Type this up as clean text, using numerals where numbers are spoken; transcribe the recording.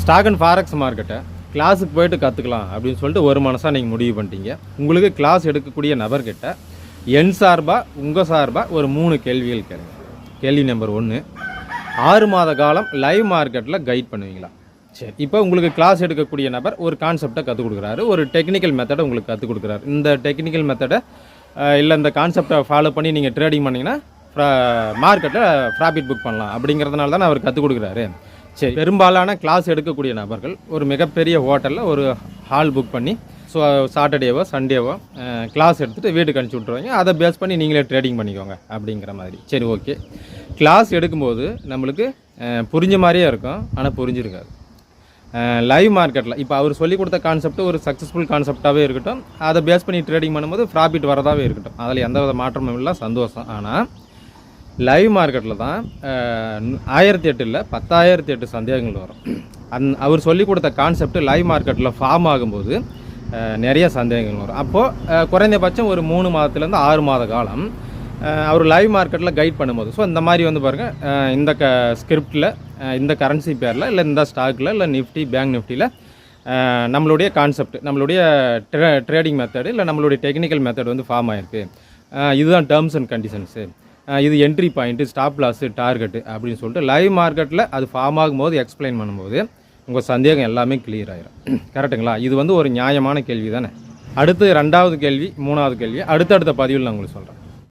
Stock and forex மார்க்கெட்டை கிளாஸுக்கு போய்ட்டு கற்றுக்கலாம் அப்படின்னு சொல்லிட்டு ஒரு மனசாக நீங்கள் முடிவு பண்ணிட்டீங்க. உங்களுக்கு கிளாஸ் எடுக்கக்கூடிய நபர்கிட்ட என் சார்பாக உங்கள் சார்பாக ஒரு 3 கேள்விகள் கேளுங்க. கேள்வி நம்பர் 1, 6 மாத காலம் லைவ் மார்க்கெட்டில் கைட் பண்ணுவீங்களா? சரி, இப்போ உங்களுக்கு கிளாஸ் எடுக்கக்கூடிய நபர் ஒரு கான்செப்டை கற்றுக் கொடுக்குறாரு, ஒரு டெக்னிக்கல் மெத்தடை உங்களுக்கு கற்றுக் கொடுக்குறாரு. இந்த டெக்னிக்கல் மெத்தடை இல்லை இந்த கான்செப்டை ஃபாலோ பண்ணி நீங்கள் ட்ரேடிங் பண்ணிங்கன்னா மார்க்கெட்டில் ப்ராஃபிட் புக் பண்ணலாம் அப்படிங்கிறதுனால தான் அவர் கற்றுக் கொடுக்குறாரு. சரி, பெரும்பாலான கிளாஸ் எடுக்கக்கூடிய நபர்கள் ஒரு மிகப்பெரிய ஹோட்டலில் ஒரு ஹால் புக் பண்ணி சாட்டர்டேவோ சண்டேவோ கிளாஸ் எடுத்துகிட்டு வீட்டுக்கு அனுப்பிச்சி விட்ருவாங்க. அதை பேஸ் பண்ணி நீங்களே ட்ரேடிங் பண்ணிக்கோங்க அப்படிங்கிற மாதிரி. சரி, ஓகே. கிளாஸ் எடுக்கும்போது நம்மளுக்கு புரிஞ்ச மாதிரியே இருக்கும், ஆனால் புரிஞ்சிருக்காது. லைவ் மார்க்கெட்டில் இப்போ அவர் சொல்லிக் கொடுத்த கான்செப்ட் ஒரு சக்ஸஸ்ஃபுல் கான்செப்டாகவே இருக்கட்டும், அதை பேஸ் பண்ணி ட்ரேடிங் பண்ணும்போது ப்ராஃபிட் வரதாகவே இருக்கட்டும், அதில் எந்த வித மாற்றமும் இல்லை, சந்தோஷம். ஆனால் லைவ் மார்க்கெட்டில் தான் 1008 இல்லை 10,008 சந்தேகங்கள் வரும். அவர் சொல்லிக் கொடுத்த கான்செப்ட் லைவ் மார்க்கெட்டில் ஃபார்ம் ஆகும்போது நிறைய சந்தேகங்கள் வரும். அப்போது குறைந்தபட்சம் ஒரு 3 மாதத்துலேருந்து 6 மாத காலம் அவர் லைவ் மார்க்கெட்டில் கைட் பண்ணும்போது, ஸோ இந்த மாதிரி வந்து பாருங்கள், இந்த ஸ்கிரிப்டில் இந்த கரன்சி பேரில் இல்லை இந்த ஸ்டாக்கில் இல்லை நிஃப்டி பேங்க் நிஃப்டியில் நம்மளுடைய கான்செப்ட், நம்மளுடைய ட்ரேடிங் மெத்தடு இல்லை நம்மளுடைய டெக்னிக்கல் மெத்தட் வந்து ஃபார்ம் ஆகிருக்கு. இதுதான் டேர்ம்ஸ் அண்ட் கண்டிஷன்ஸு, இது entry point, stop loss, target அப்படின்னு சொல்லிட்டு லைவ் மார்க்கெட்டில் அது ஃபார்ம் ஆகும்போது எக்ஸ்பிளைன் பண்ணும்போது உங்கள் சந்தேகம் எல்லாமே கிளியர் ஆகிடும். கரெக்டுங்களா? இது வந்து ஒரு நியாயமான கேள்வி தானே. அடுத்து 2வது கேள்வி 3வது கேள்வி அடுத்தடுத்த பதிவில் நான் உங்களுக்கு சொல்கிறேன்.